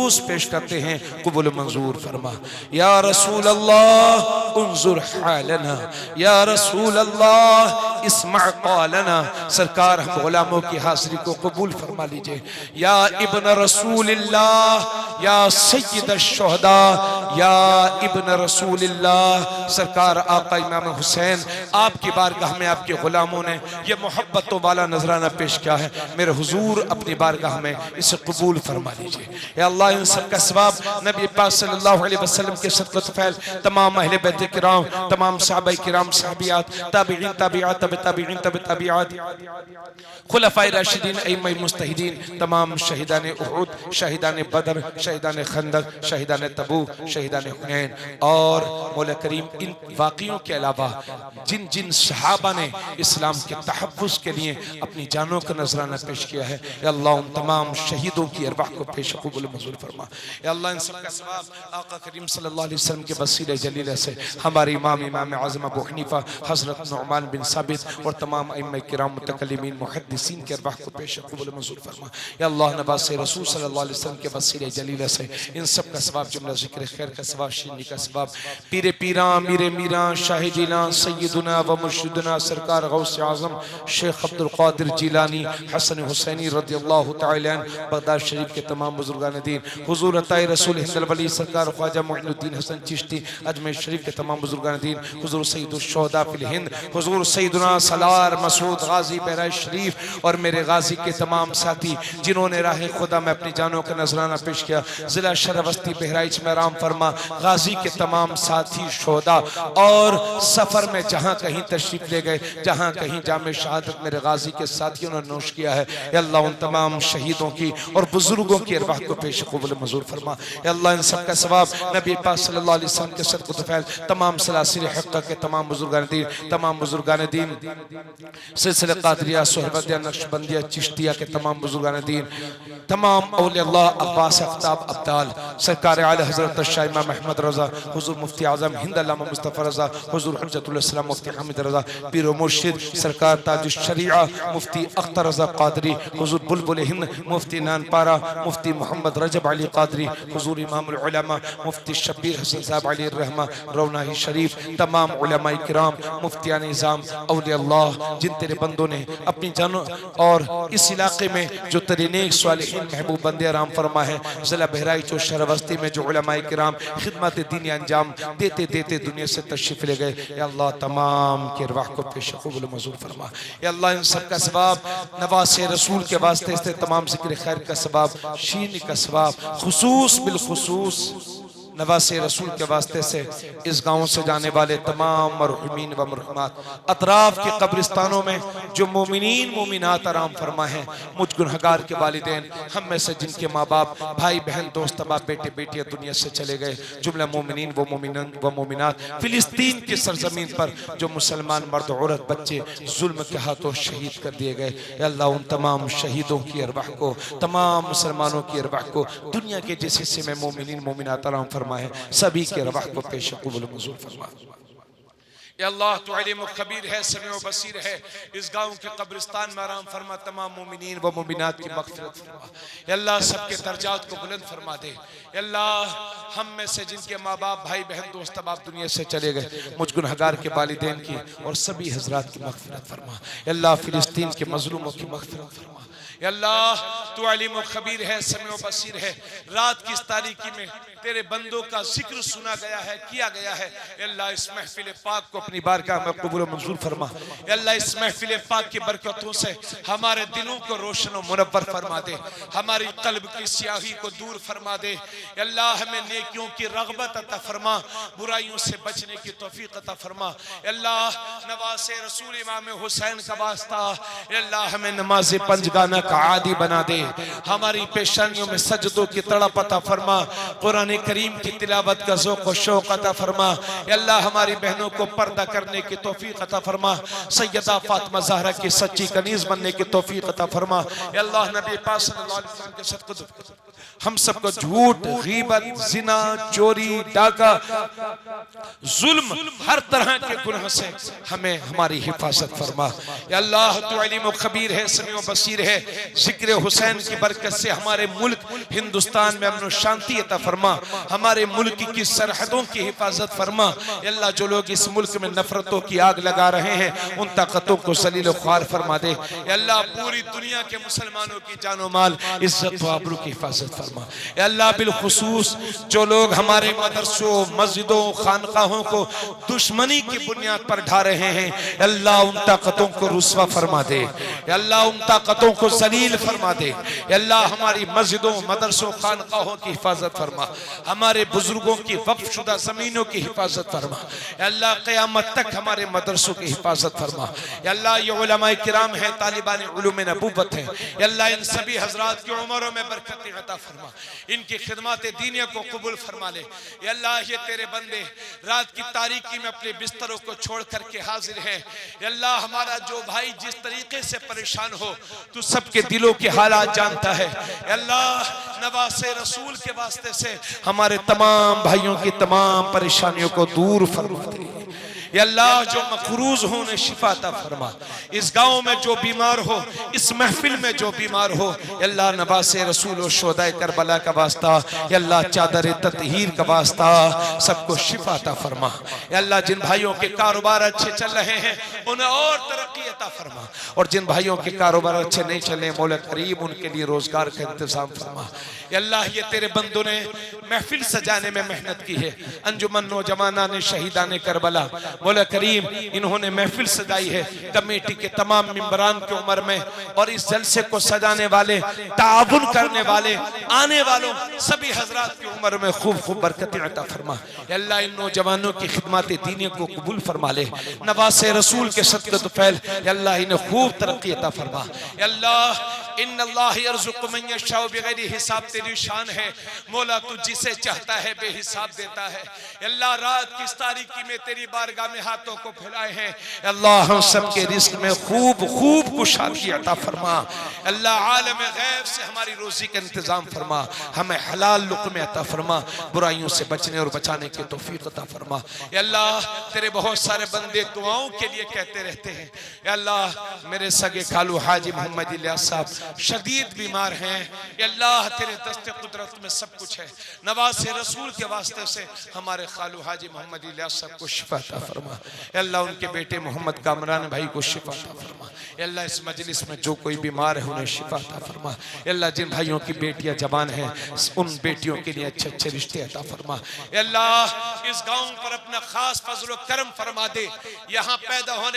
खुसूस पेश करते हैं, कबूल मंजूर फरमा। या रसूल अल्लाह उन्जुर हालना, या रसूल अल्लाह इस्मा क़ौलना। सरकार हम गुलामों की हाजिरी को कबूल फरमा लीजिए। या इब्न रसूलिल्लाह, या सय्यद अश-शुहदा, या इब्न रसूलिल्लाह। सरकार आका इमाम हुसैन आपकी बारगाह में आपके गुलामों ने ये मोहब्बतों वाला नजराना पेश किया है, मेरे हुजूर अपनी बारगाह में इसे कबूल फरमा लीजिए। या अल्लाह इन सब का सवाब नबी पाक सल्लल्लाहु अलैहि वसल्लम के सदक़त फैल तमाम अहले बैत किराम, तमाम सहाबा किराम, सहाबियात, ताबिईन, ताबिआत, ताबिईन, ताबिआत, खुलफाए राशिदीन, अइम्मा मुज्तहिदीन, तमाम शहीदान उहुद, शहीदान बदर, शहीदान खंदक, शहीदान तबूक, शहीदान हुनैन और मौला करीम इन वाक़ियों के अलावा जिन जिन सहाबा ने इस्लाम के तहफ़्फ़ुज़ के लिए अपनी जानों का नजराना पेश किया है, या अल्लाह उन तमाम शहीदों की अरवाह को पेश कबूल मंजूर फरमा। या अल्लाह इन सब का सवाब आका करीम सल्लल्लाहु अलैहि वसल्लम के वसीले जलील से हमारे इमाम आज़म अबू हनीफा हज़रत नुअमान बिन साबित और तमाम अइम्मा किराम मुतकल्लिमीन मुहद्दिसीन के अरवाह को पेश कबूल मंजूर फरमा। या अल्लाह नवासे रसूल सल्लल्लाहु अलैहि वसल्लम के वसीले जलील से इन सब का सवाब, जुमला ज़िक्र खैर का सवाब, शीनी का सवाब, पीरे पीरा मीरे मीरा शाह जिला सय्यदुना व मुर्शिदुना सरकार गौस आज़म शेख अब्दुल क़ादिर जिलानी हसन हुसैनी रज़ियल्लाहु तआला अन्हु बगदाद शरीफ के तमाम बुजुर्गान दीन, हुजूर अताए रसूल हिंद वली सरकार ख्वाजा मुइनुद्दीन हसन चिश्ती अजमेर शरीफ के तमाम बुजुर्गान दीन, हुजूर सैयदुश शुहदा फिल हिंद, हुजूर सैयदुना सलार मसूद गाजी बहराइच शरीफ और मेरे गाजी के तमाम साथी जिन्होंने राह खुदा में अपनी जानों का नजराना पेश किया। जिला शरवस्ती बहराइच में आराम फरमा गाजी के तमाम साथी शुहदा और सफर में जहाँ कहीं तशरीफ ले गए, जहाँ कहीं जामे शहादत मेरे गाजी के साथियों ने नोश किया है, या अल्लाह उन तमाम शहीदों की और बुजुर्गों की अरवाह को पेश कबूल मंजूर फरमा। या अल्लाह इन सब का सवाब नबी पाक सल्लल्लाहु अलैहि वसल्लम के सदक़त फैल तमाम सलासिल हक़्क़ा के तमाम बुजुर्गान दीन, तमाम बुजुर्गान दीन सिलसिले क़ादरिया सुहरवतिया नक्शबंदिया चिश्तिया के तमाम बुजुर्गान दीन, तमाम औलिया अल्लाह अब्बास आफ्ताब अब्दाल सरकार आले हज़रत शाह इमाम अहमद रज़ा, हुजूर मुफ्ती आज़म हिंद अल्लामा मुस्तफ़ा रज़ा, हुजूर हुज्जतुल इस्लाम मुफ्ती हामिद रज़ा, पीर मुर्शिद सरकार ताजुश शरीआ मुफ्ती अख्तर रज़ा क़ादरी, हुजूर बुलबुल हिंद मुफ्ती नानपारा, मुफ्ती मोहम्मद रजब अली क़ादरी, हुजूर इमामुल उलमा मुफ्ती शब्बीर हसन साहब अली रहमा रौनाही शरीफ, तमाम उलमाए किराम, मुफ्तियान निज़ाम, औलिया अल्लाह जिन तेरे बंदों ने अपनी जानों और इस इलाके में जो तेरे नेक सालिहीन महबूब बंदे आराम फरमा है, ज़िला बहराइच और शरवस्ती में जो उलमाए किराम खिदमत दीनी अंजाम देते देते दुनिया से तशरीफ ले गए, या अल्लाह तमाम के अरवाह को पेश कबूल मंजूर फरमा। या अल्लाह इन सब का सवाब नवासे रसूल के वास्ते से तमाम ज़िक्र खैर का सवाब, शीन का सवाब, खुसूस बिलखुसूस नवासे रसूल के वास्ते से इस गाँव से जाने वाले तमाम मरहुमीन व मरहुमात, अतराफ के कब्रिस्तानों में जो मोमिनीन मोमिनात आराम फरमा है, मुझ गुनहगार के वालिदैन, हम में से जिनके माँ बाप, भाई बहन, दोस्त अहबाब, बेटे बेटियाँ दुनिया से चले गए, जुमला मोमिनीन व मोमिनात, फिलिस्तीन की सरजमीन पर जो मुसलमान मर्द औरत बच्चे जुल्म के हाथों शहीद कर दिए गए, या अल्लाह उन तमाम शहीदों की अरवाह को, तमाम मुसलमानों की अरवाह को दुनिया के जिस हिस्से में मोमिनीन मोमिनात आराम फरमा है, सभी के रवाह को पेश कबूल मंजूर फरमा। या अल्लाह तो अलीम खबीर है, समीउ बसीर है, इस गाँव के कब्रिस्तान में आराम फरमा, तमाम मोमिनीन व मोमिनात की मग़फ़िरत फरमा। या अल्लाह सबके दर्जात को बुलंद फरमा दे। या अल्लाह हम में से जिनके माँ बाप, भाई बहन, दोस्त अहबाब दुनिया से चले गए, मुझ गुनहगार के वालिदैन की और सभी हजरात की मग़फ़िरत फरमा। या अल्लाह फ़िलिस्तीन के मज़लूमों की मग़फ़िरत फरमा। या अल्लाह तू अलीम खबीर है, समीउ बसीर है, रात की इस तारीकी में तेरे बंदों का जिक्र सुना गया है, किया गया है, या अल्लाह इस महफिल पाक को अपनी बारगाह में कबूल मंजूर फरमा। या अल्लाह इस महफिल पाक की बरकतों से हमारे दिलों को रोशन और मुनव्वर फरमा दे, हमारी कल्ब की स्याही को दूर फरमा दे। या अल्लाह हमें नेकियों की रग़बत अता फरमा, बुराइयों से बचने की तौफीक अता फरमा। या अल्लाह नवासे रसूल इमाम हुसैन का वास्ता, या अल्लाह हमें नमाज पंजगाना का आदी बना दे, हमारी पेशानियों में सजदों की तड़प अता फरमा, कुरान करीम की तिलावत का ज़ौक़ व शौक़ अता फरमा। या अल्लाह हमारी बहनों को पर्दा करने की तौफीक अता फरमा, सैयदा फातिमा ज़हरा की सच्ची कनीज़ बनने की तौफीक अता फरमा। या अल्लाह नबी पाक सल्लल्लाहु अलैहि वसल्लम के सदक़े हम सबको झूठ, गीबत, ज़िना, चोरी, डाका, जुल्म, हर तरह के गुनाह से हमें हमारी हिफाजत फरमा। या अल्लाह तू अलीम खबीर है, समीउ बसीर है, ज़िक्र हुसैन की बरकत से हमारे मुल्क हिंदुस्तान में अमन शांति अता फरमा, हमारे मुल्क की सरहदों की हिफाजत फरमा। अल्लाह जो लोग इस मुल्क में नफरतों की आग लगा रहे हैं उन ताकतों को सलील ख्वार फरमा दे। अल्लाह पूरी दुनिया के मुसलमानों की जानो माल इज्जत व आबरू की हिफाजत फरमा। अल्लाह बिलखुसूस जो लोग हमारे मदरसों मस्जिदों खानकाहों को दुश्मनी की बुनियाद पर ढा रहे हैं, अल्लाह उन ताकतों को रुस्वा फरमा दे, अल्लाह उन ताकतों को जलील फरमा दे। अल्लाह हमारी मस्जिदों मदरसों खानकाहों की हिफाजत फरमा, हमारे बुजुर्गों की वक्फ शुदा जमीनों की हिफाजत फरमा। अल्लाह क़यामत तक हमारे मदरसों की हिफाजत फरमा। अल्लाह ये उलमाए किराम है, तालिबान उलूम नबूवत है, अल्लाह इन सभी हजरात की उम्रों में बरकत अता फरमा, इनकी खिदमत दीनिया को कबूल फरमा ले। अल्लाह ये तेरे बंदे रात की तारीकी में अपने बिस्तरों को छोड़ करके हाजिर हैं। अल्लाह हमारा जो भाई जिस तरीके से परेशान हो तू सबके दिलों के हालात जानता है। अल्लाह नवासे रसूल के वास्ते से हमारे तमाम भाइयों की तमाम परेशानियों को दूर फरमा दे। अल्लाह जो मकरूज हो उन्हें शिफा अता फरमा, इस गांव में जो बीमार हो, इस महफिल में जो बीमार हो, अल्लाह नवासे रसूल और शोदाए करबला का वास्ता, अल्लाह चादर ततहीर का वास्ता सबको शिफा अता फरमा। अल्लाह जिन भाइयों के कारोबार अच्छे चल रहे हैं उन्हें और तरक्की अता फरमा, और जिन भाइयों के कारोबार अच्छे नहीं चले मौला करीम उनके लिए रोजगार का इंतजाम फरमा। अल्लाह ये तेरे बंदों ने महफिल सजाने में मेहनत की है, अंजुमन नौजवाना ने शहीदाने करबला, मौला करीम इन्होंने महफिल सजाई है, कमेटी के तमाम मेंबरान की उम्र में और इस जलसे को सजाने वाले ताउन करने वाले आने वालों सभी हजरात की उम्र में खूब खूब बरकतें अता फरमा। अल्लाह इन नौजवानों की खिदमत दीनिया को कबूल फरमा ले, नवासे रसूल के सदक़े फैल अल्लाह इन्हें खूब तरक्की अता फरमा। अल्लाह इन्नल्लाह यर्ज़ुक़ु मन यशाउ बिगैरि हिसाब, तेरी शान है मौला, तू जिसे चाहता है बेहिसाब देता है। अल्लाह रात की इस तारीकी में तेरी बारगाह में हाथों को फैलाए हैं, अल्लाह हम सब के रिज़्क़ में खूब खूब कुशादगी अता फरमा। अल्लाह आलम गैब से हमारी रोजी का इंतजाम फरमा, हमें हलाल लुक़मे अता फरमा, बुराइयों से बचने और बचाने की तौफीक अता फरमा। अल्लाह तेरे बहुत सारे बंदे दुआओं के लिए कहते रहते हैं। अल्लाह मेरे सगे खालू हाजी मोहम्मद इलियास साहब शदीद बीमार हैं, अल्लाह तेरे दस्ते कुदरत में सब कुछ है, नवासे रसूल के वास्ते से हमारे खालू हाजी मोहम्मद इलियास साहब को शिफा अता फरमा। अल्लाह उनके बेटे मोहम्मद कामरान भाई को शिफा अता फरमा। अल्लाह इस मजलिस में जो कोई बीमार है उन्हें शिफा अता फरमा। अल्लाह जिन भाइयों की बेटियां जवान हैं उन बेटियों के लिए अच्छे अच्छे रिश्ते अता फरमा। अल्लाह इस गाँव पर अपना खास फजल व करम फरमा दे, यहाँ पैदा होने